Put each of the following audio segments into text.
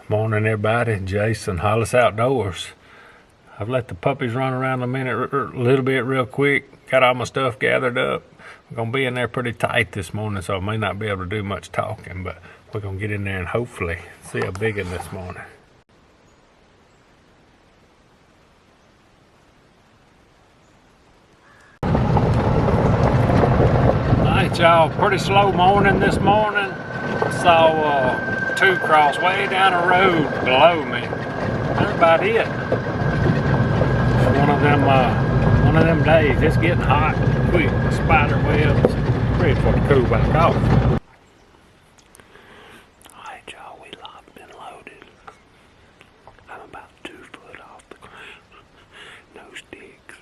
Morning, everybody. Jason, Hollis Outdoors. I've let the puppies run around a little bit real quick. Got all my stuff gathered up. We're going to be in there pretty tight this morning, so I may not be able to do much talking, but we're going to get in there and hopefully see a big one this morning. Alright, y'all, pretty slow morning this morning. Saw two cross way down the road below me. That's about it. One of them days. It's getting hot quick. Spider webs. Ready for it to cool back off. Alright, y'all, we locked and loaded. I'm about 2 foot off the ground. No sticks.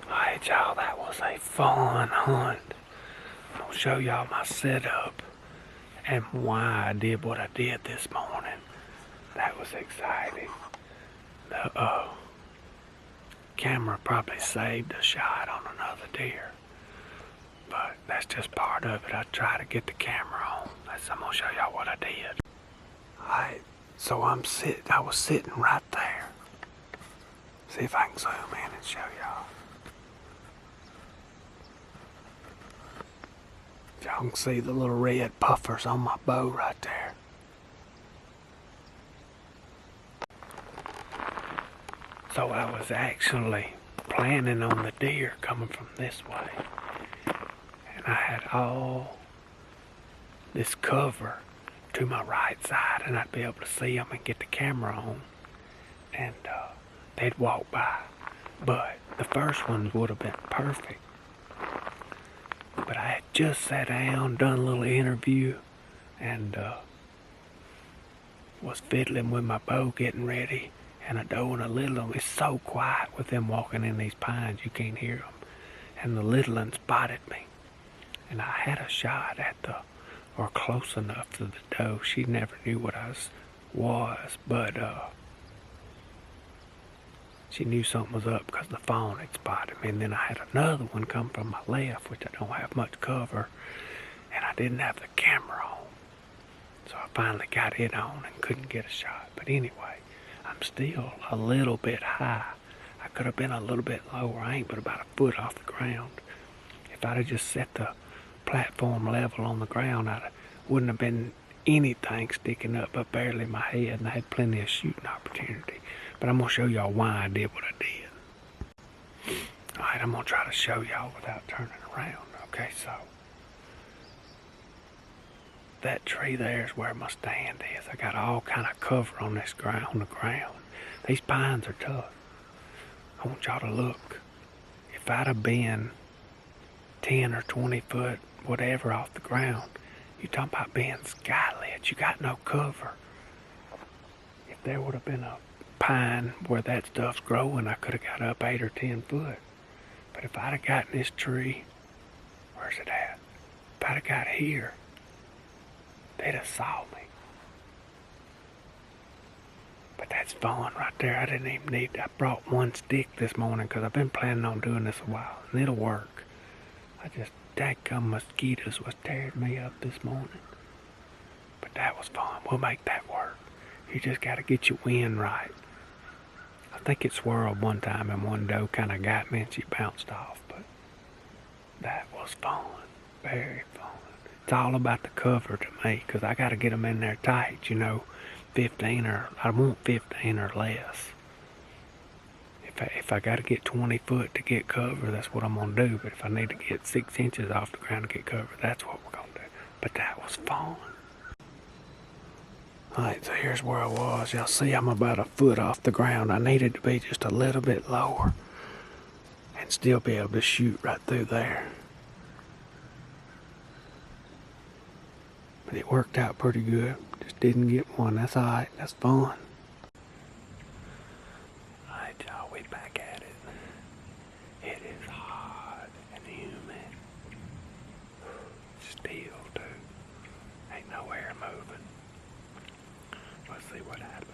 Alright, y'all, that was a fun hunt. I'm gonna show y'all my setup and why I did what I did this morning. That was exciting. The camera probably saved a shot on another deer, but that's just part of it. I try to get the camera on. I'm gonna show y'all what I did. Alright, so I was sitting right there. See if I can zoom in and show y'all. Y'all can see the little red puffers on my bow right there. So I was actually planning on the deer coming from this way. And I had all this cover to my right side, and I'd be able to see them and get the camera on. And they'd walk by. But the first ones would have been perfect. But I had just sat down, done a little interview, and was fiddling with my bow, getting ready. And a doe and a little one. It's so quiet with them walking in these pines, you can't hear them. And the little one spotted me. And I had a shot at or close enough to the doe. She never knew what I was, but she knew something was up because the fawn had spotted me. And then I had another one come from my left, which I don't have much cover, and I didn't have the camera on. So I finally got it on and couldn't get a shot. But anyway, I'm still a little bit high. I could have been a little bit lower. I ain't but about a foot off the ground. If I'd have just set the platform level on the ground, I wouldn't have been anything sticking up but barely my head, and I had plenty of shooting opportunity. But I'm going to show y'all why I did what I did. Alright, I'm going to try to show y'all without turning around. Okay, so that tree there is where my stand is. I got all kind of cover on this ground, on the ground. These pines are tough. I want y'all to look. If I'd have been 10 or 20 foot, whatever, off the ground, you talking about being skylit. You got no cover. If there would have been a pine where that stuff's growing, I could have got up 8 or 10 foot. But if I'd have gotten this tree, where's it at? If I'd have got here, they'd have saw me. But that's fun right there. I didn't even need, I brought one stick this morning because I've been planning on doing this a while, and it'll work. I just, dadgum mosquitoes was tearing me up this morning. But that was fun. We'll make that work. You just got to get your wind right. I think it swirled one time and one doe kind of got me and she bounced off. But that was fun. Very fun. It's all about the cover to me because I got to get them in there tight, 15 or, I want 15 or less. If I got to get 20 foot to get cover, that's what I'm going to do. But if I need to get 6 inches off the ground to get cover, that's what we're going to do. But that was fun. Alright, so here's where I was. Y'all see I'm about a foot off the ground. I needed to be just a little bit lower and still be able to shoot right through there. But it worked out pretty good. Just didn't get one. That's alright. That's fun. Alright, y'all, we back at it. It is hot and humid. Still, too. Ain't no air moving. Let's see what happens.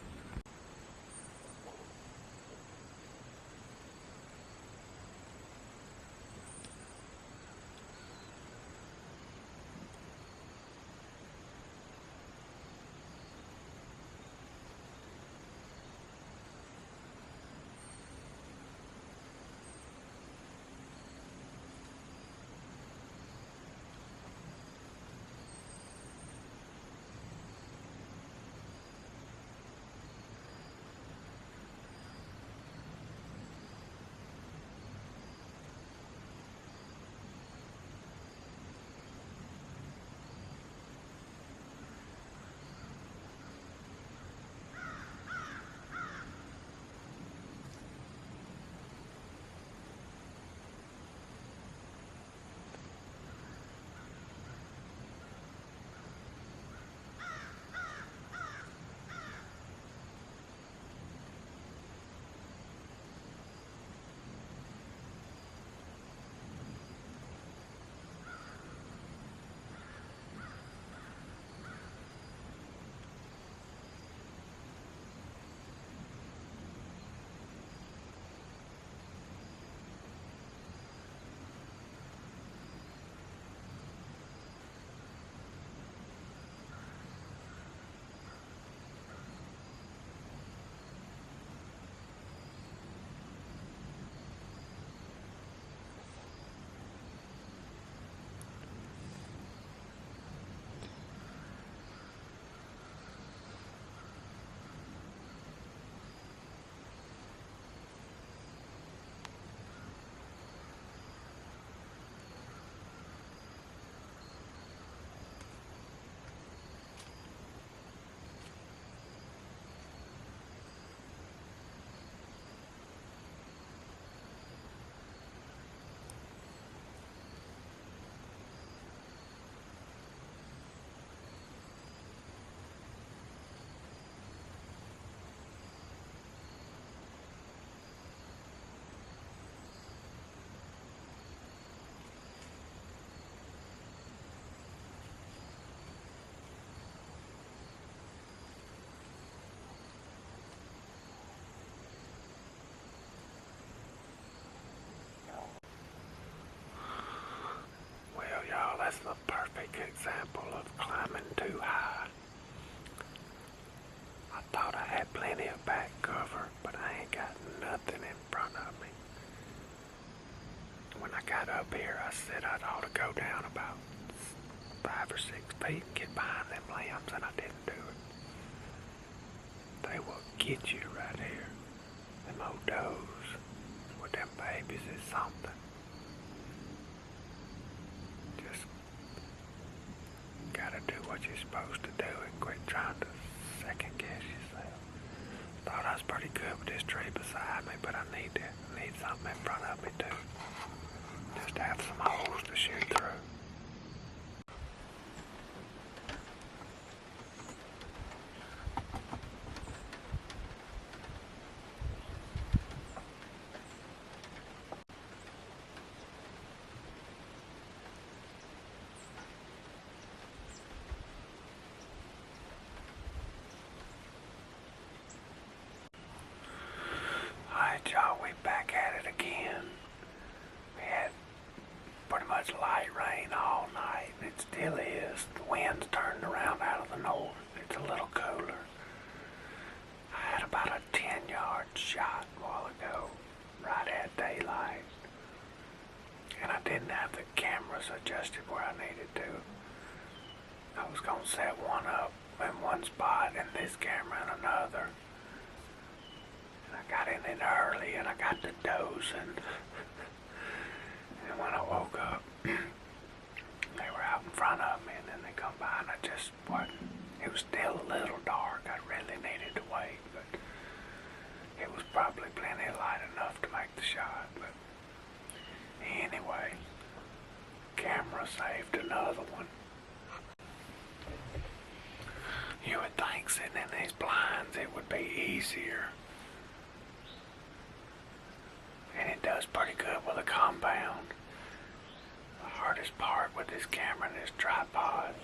perfect example of climbing too high. I thought I had plenty of back cover, but I ain't got nothing in front of me. When I got up here, I said I ought to go down about 5 or 6 feet and get behind them limbs, and I didn't do it. They will get you right here. Them old does with them babies is something. Just gotta do what you're supposed to do and quit trying to second guess yourself. Thought I was pretty good with this tree beside me, but I need something in front of me too. Just have some holes to shoot through. Alright, y'all, we back at it again. We had pretty much light rain all night, and it still is. The wind's turned around out of the north. It's a little cooler. I had about a 10-yard shot a while ago, right at daylight. And I didn't have the cameras adjusted where I needed to. I was going to set one up in one spot and this camera in another. And I got in it early and I got to dozing. And when I woke up, they were out in front of me, and then they come by, and I just wasn't. It was still a little dark. I really needed to wait, but it was probably plenty of light enough to make the shot. But anyway, camera saved another one. You would think sitting in these blinds it would be easier. And it does pretty good with a compound. The hardest part with this camera and this tripod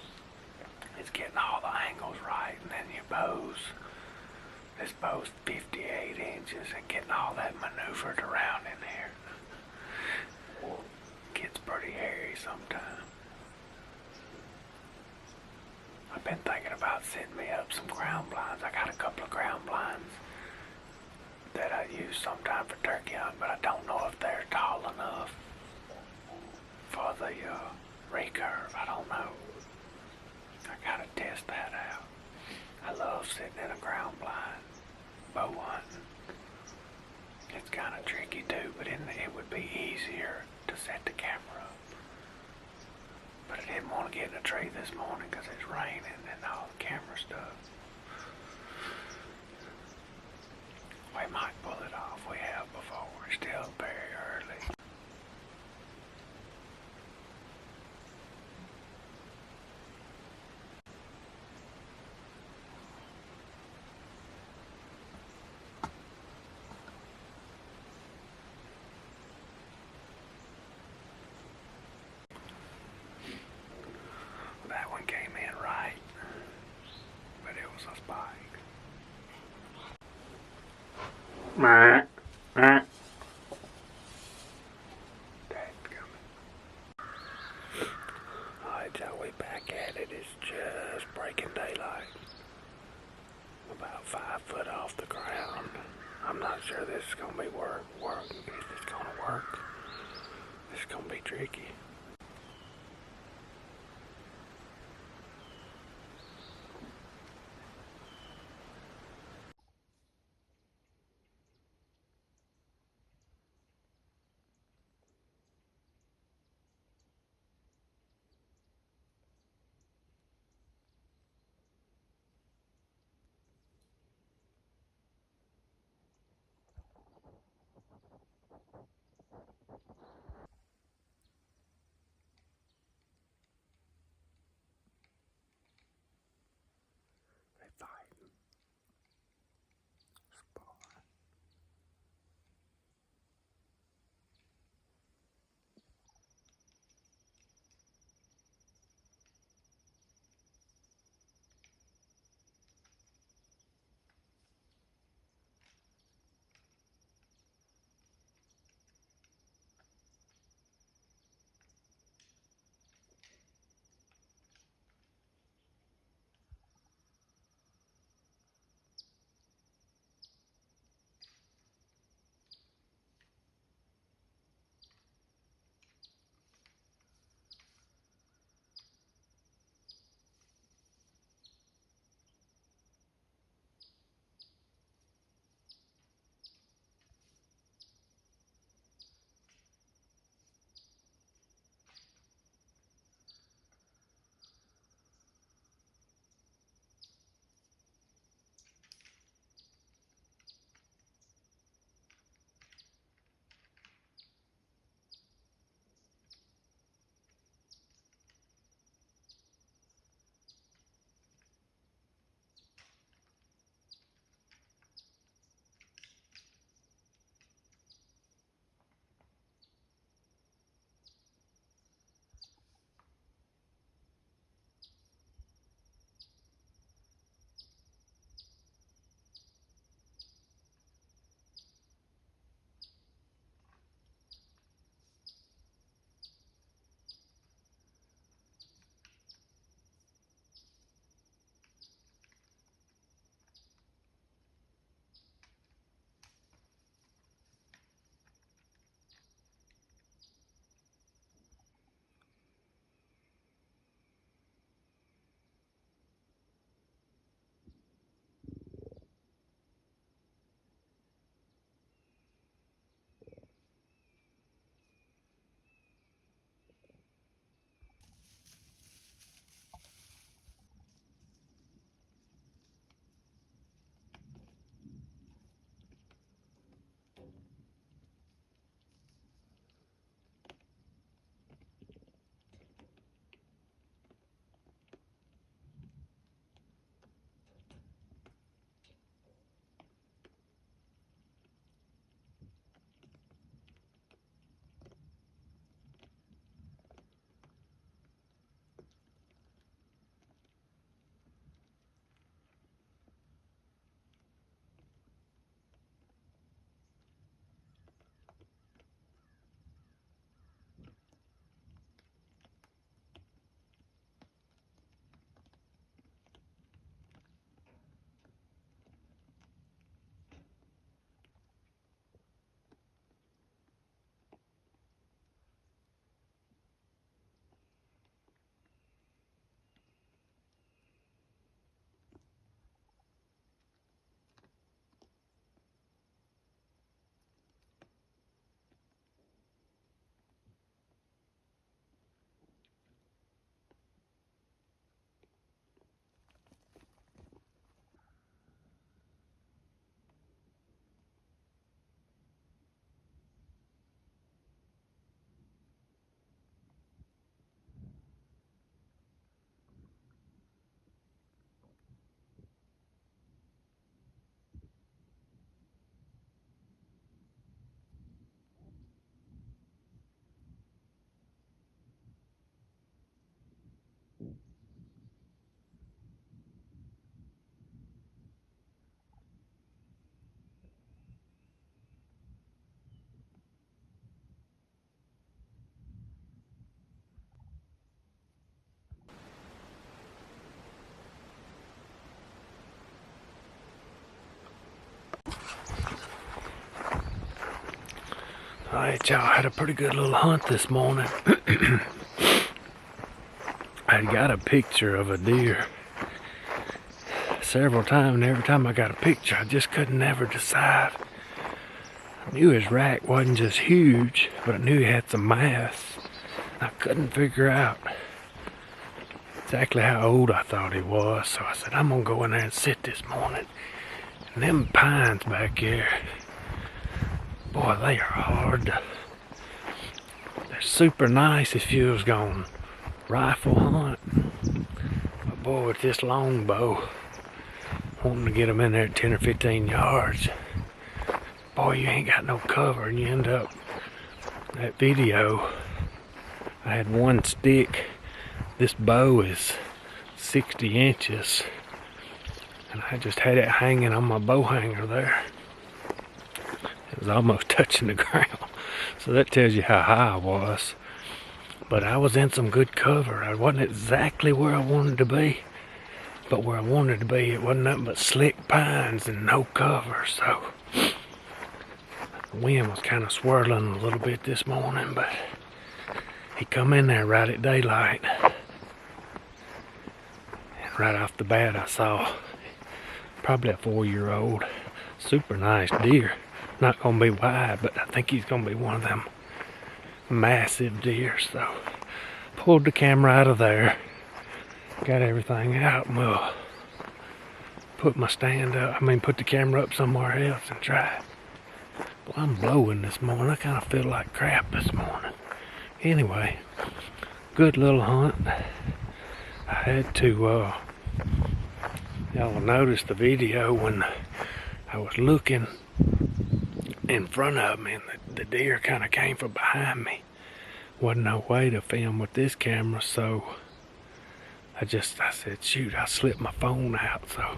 is getting all the angles right, and then your bows. This bow's 58 inches, and getting all that maneuvered around in here gets pretty hairy sometimes. I've been thinking about setting me up some ground blinds. I got a couple of ground blinds that I use sometime for turkey hunting, but I don't know if they're tall enough for the recurve. I don't know. I gotta test that out. I love sitting in a ground blind, bow hunting. It's kind of tricky too, but it would be easier to set the camera up. But I didn't want to get in a tree this morning because it's raining and all the camera stuff. We might pull it off. We have before. We're still very early. That one came in right, but it was a spike. Alright, so we back at it. It's just breaking daylight. About 5 foot off the ground. I'm not sure this is gonna be work. Is this gonna work? This is gonna be tricky. Alright, y'all, had a pretty good little hunt this morning. I got a picture of a deer several times, and every time I got a picture, I just couldn't ever decide. I knew his rack wasn't just huge, but I knew he had some mass. I couldn't figure out exactly how old I thought he was, so I said, I'm gonna go in there and sit this morning. And them pines back here, boy, they are hard to, they're super nice if you was gonna rifle hunt. But boy, with this longbow, wanting to get them in there at 10 or 15 yards, boy, you ain't got no cover, and you end up, that video, I had one stick. This bow is 60 inches, and I just had it hanging on my bow hanger there. It was almost touching the ground, so that tells you how high I was. But I was in some good cover. I wasn't exactly where I wanted to be, but where I wanted to be, it wasn't nothing but slick pines and no cover. So the wind was kind of swirling a little bit this morning, but he come in there right at daylight. And right off the bat, I saw probably a 4-year-old, super nice deer. Not gonna be wide, but I think he's gonna be one of them massive deer. So pulled the camera out of there, got everything out, and we'll put my stand up, put the camera up somewhere else and try it. Well, I'm blowing this morning. I kind of feel like crap this morning. Anyway, good little hunt. I had to, y'all notice the video when I was looking in front of me and the deer kind of came from behind me. Wasn't no way to film with this camera, so I said, shoot, I slipped my phone out. So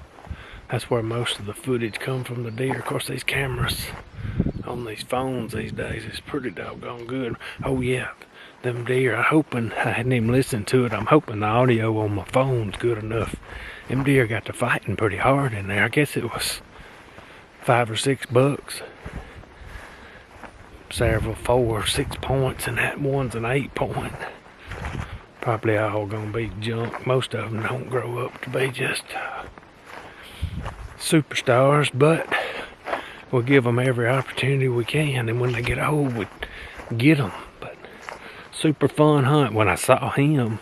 that's where most of the footage come from, the deer. Of course, these cameras on these phones these days is pretty doggone good. Oh yeah, them deer, I hadn't even listened to it. I'm hoping the audio on my phone's good enough. Them deer got to fighting pretty hard in there. I guess it was 5 or 6 bucks. Several 4 or 6 points, and that one's an 8 point. Probably all gonna be junk. Most of them don't grow up to be just superstars, but we'll give them every opportunity we can, and when they get old, we get them. But super fun hunt. When I saw him,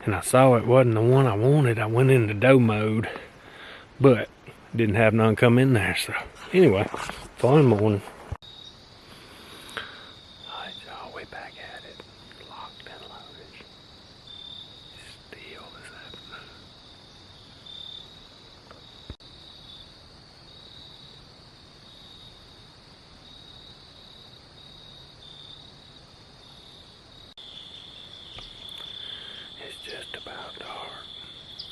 and I saw it wasn't the one I wanted, I went into doe mode, but didn't have none come in there. So anyway, fun morning. Alright, y'all, we back at it. Locked and loaded. Still this afternoon. It's just about dark.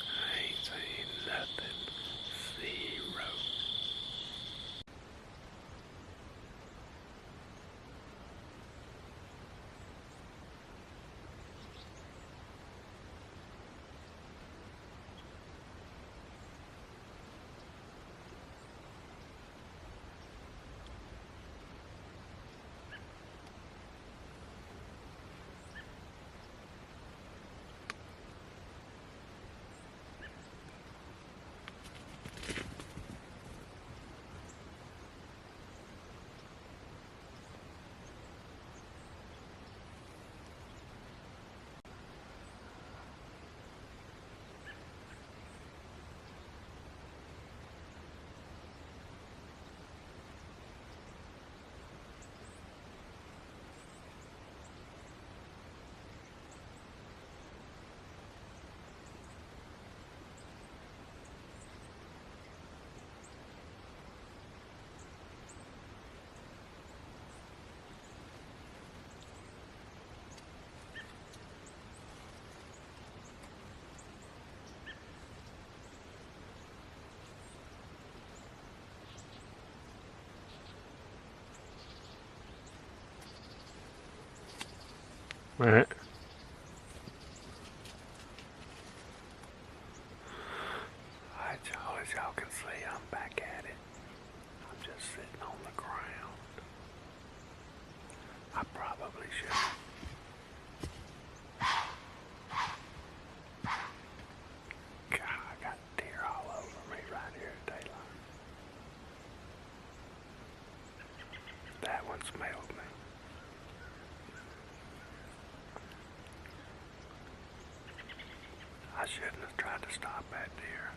I ain't seen nothing. Zero. Alright. Alright, y'all, as y'all can see, I'm back at it. I'm just sitting on the ground. should. God, I got deer all over me right here at daylight. That one smelled me. I shouldn't have tried to stop that deer.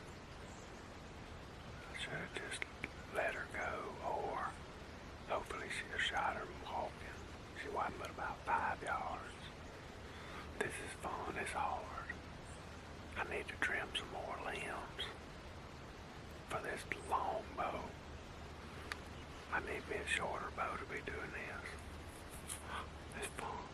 I should have just let her go, or hopefully she'd have shot her walking. She wasn't but about 5 yards. This is fun, it's hard. I need to trim some more limbs for this long bow. I need me a shorter bow to be doing this. It's fun.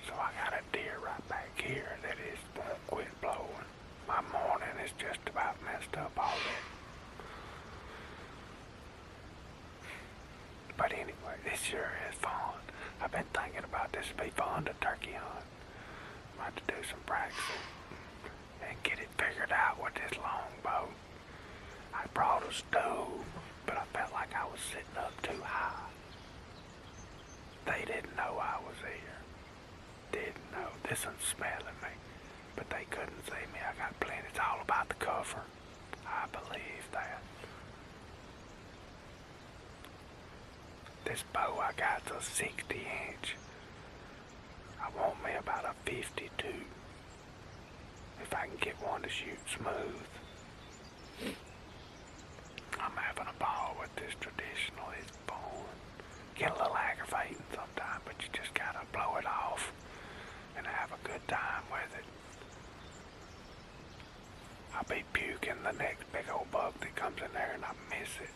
So I got a deer right back here that is won't quit blowing. My morning is just about messed up already. But anyway, this sure is fun. I've been thinking about this would be fun to turkey hunt. I'm about to do some practicing and get it figured out with this long bow. I brought a stove, but I felt like I was sitting up too high. They didn't know I was here. Didn't know. This one's smelling me, but they couldn't see me. I got plenty. It's all about the cover. I believe that. This bow I got's a 60-inch. I want me about a 52. If I can get one to shoot smooth. I'm having a ball with this traditional. It's fun. Get a little aggravating sometimes, but you just gotta blow it off and have a good time with it. I'll be puking the next big old buck that comes in there and I miss it.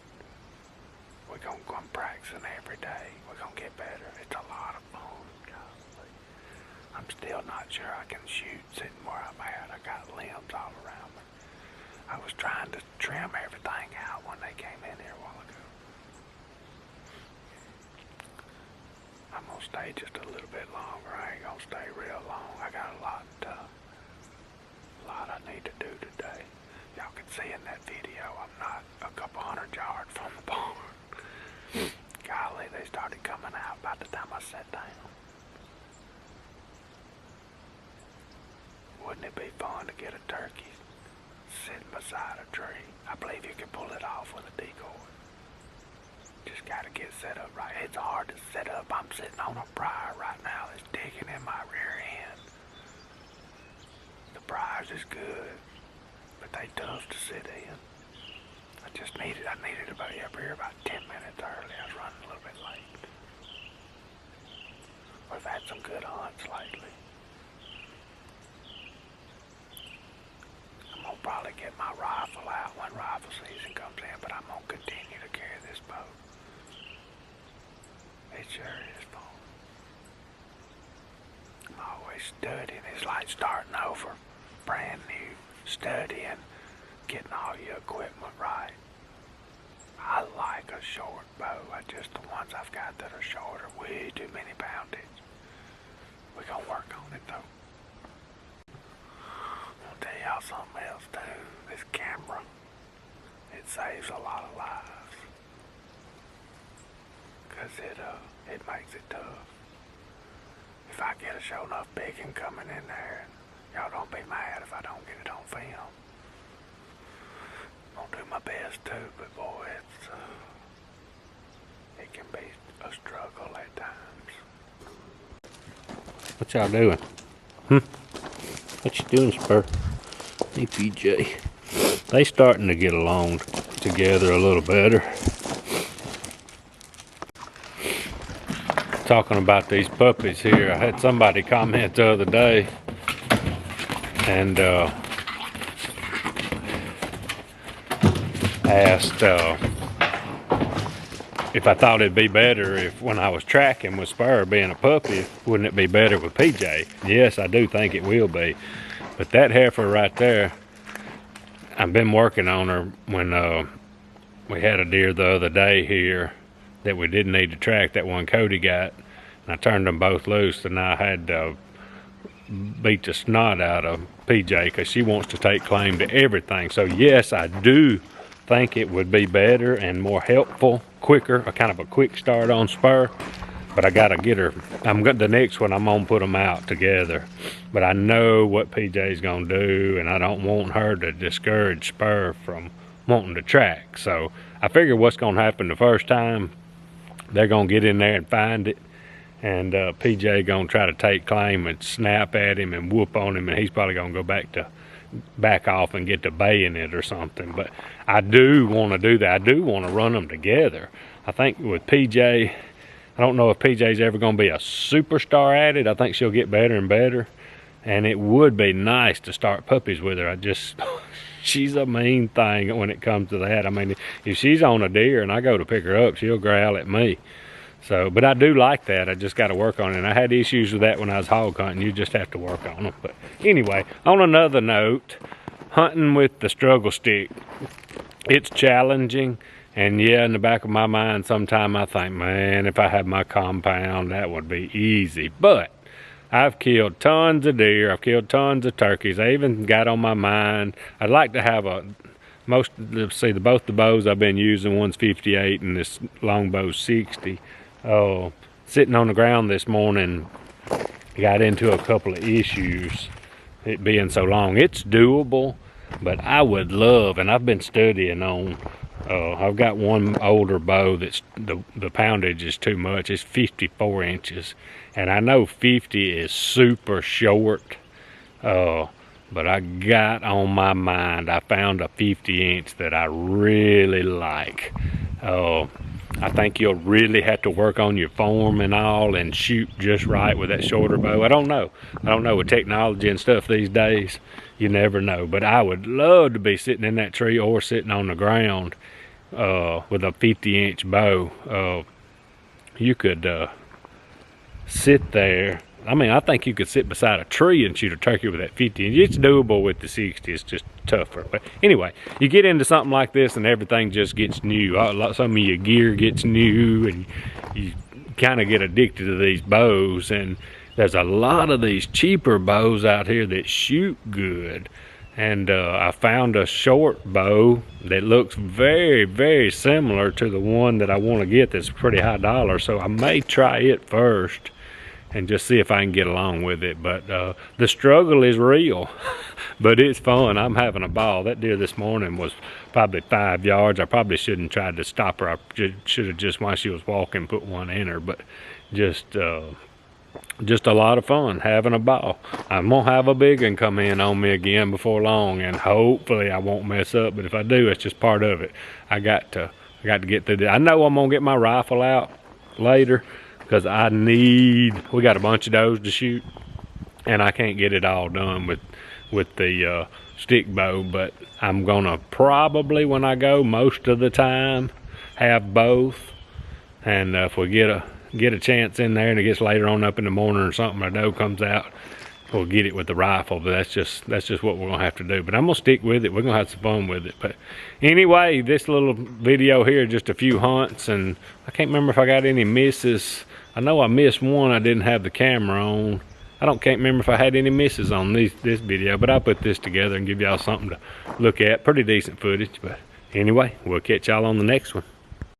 We're gonna go practicing every day. We're gonna get better. It's a lot of fun. Golly. I'm still not sure I can shoot sitting where I'm at. I got limbs all around me. I was trying to trim everything out when they came in here a while ago. I'm gonna stay just a little bit longer. I ain't gonna stay real long. I got a lot I need to do today. Y'all can see in that video I'm not a couple 100 yards from the barn. Golly, they started coming out by the time I sat down. Wouldn't it be fun to get a turkey sitting beside a tree? I believe you can pull it off with a decoy. Just gotta get set up right. It's hard to set up. I'm sitting on a briar right now that's digging in my rear end. The briars is good, but they tough to sit in. I needed to be up here about 10 minutes early. I was running a little bit late. We've had some good hunts lately. I'm gonna probably get my rifle out when rifle season comes in, but I'm gonna continue to carry this bow. It sure is fun. I'm always studying. It's like starting over, brand new, studying, getting all your equipment right. I like a short bow. The ones I've got that are shorter, way too many poundage. We're gonna work on it though. I'll tell y'all something else too. This camera, it saves a lot of lives. Cause it makes it tough. If I get a show enough biggin coming in there, y'all don't be mad if I don't get it on film. I'll do my best too, but boy, it can be a struggle at times. What y'all doing? What you doing, Spur? Hey, PJ. They starting to get along together a little better. Talking about these puppies here, I had somebody comment the other day, and asked if I thought it'd be better if when I was tracking with Spur being a puppy, wouldn't it be better with PJ? Yes, I do think it will be. But that heifer right there, I've been working on her when we had a deer the other day here that we didn't need to track, that one Cody got. And I turned them both loose, and I had beat the snot out of PJ because she wants to take claim to everything. So yes, I do think it would be better and more helpful quicker, a kind of a quick start on Spur. But I gotta get her. The next one I'm gonna put them out together. But I know what PJ's gonna do, and I don't want her to discourage Spur from wanting to track. So I figure what's gonna happen the first time, they're gonna get in there and find it, and PJ gonna try to take claim and snap at him and whoop on him, and he's probably gonna go back off and get to baying it or something. But I do want to do that. I do want to run them together. I think with PJ, I don't know if PJ's ever going to be a superstar at it. I think she'll get better and better, and it would be nice to start puppies with her. She's a mean thing when it comes to that. I mean, if she's on a deer and I go to pick her up, she'll growl at me. So, but I do like that. I just got to work on it. And I had issues with that when I was hog hunting. You just have to work on them. But anyway, on another note, hunting with the struggle stick, it's challenging. And yeah, in the back of my mind, sometime I think, man, if I had my compound, that would be easy. But I've killed tons of deer. I've killed tons of turkeys. I even got on my mind, I'd like to have both the bows I've been using, one's 58 and this longbow's 60. Sitting on the ground this morning, got into a couple of issues, it being so long. It's doable, but I would love, and I've been studying on, I've got one older bow that's the poundage is too much. It's 54 inches, and I know 50 is super short, but I got on my mind, I found a 50 inch that I really like. I think you'll really have to work on your form and all and shoot just right with that shorter bow. I don't know with technology and stuff these days, you never know. But I would love to be sitting in that tree or sitting on the ground with a 50-inch bow. You could sit there. I mean, I think you could sit beside a tree and shoot a turkey with that 50 inch. It's doable with the 60. It's just tougher. But anyway, you get into something like this and everything just gets new. Some of your gear gets new, and you kind of get addicted to these bows. And there's a lot of these cheaper bows out here that shoot good. And I found a short bow that looks very, very similar to the one that I want to get that's pretty high dollar. So I may try it first and just see if I can get along with it. But the struggle is real, but it's fun. I'm having a ball. That deer this morning was probably 5 yards. I probably shouldn't try to stop her. I should have just, while she was walking, put one in her. But just a lot of fun, having a ball. I'm gonna have a big one come in on me again before long, and hopefully I won't mess up. But if I do, it's just part of it. I got to get through that. I know I'm gonna get my rifle out later, because we got a bunch of those to shoot, and I can't get it all done with the stick bow. But I'm gonna probably, when I go, most of the time have both. And if we get a chance in there and it gets later on up in the morning or something, a doe comes out, we'll get it with the rifle. But that's just what we're gonna have to do. But I'm gonna stick with it. We're gonna have some fun with it. But anyway, this little video here, just a few hunts, and I can't remember if I got any misses. I know I missed one. I didn't have the camera on. Can't remember if I had any misses on this video, but I'll put this together and give y'all something to look at. Pretty decent footage. But anyway, we'll catch y'all on the next one.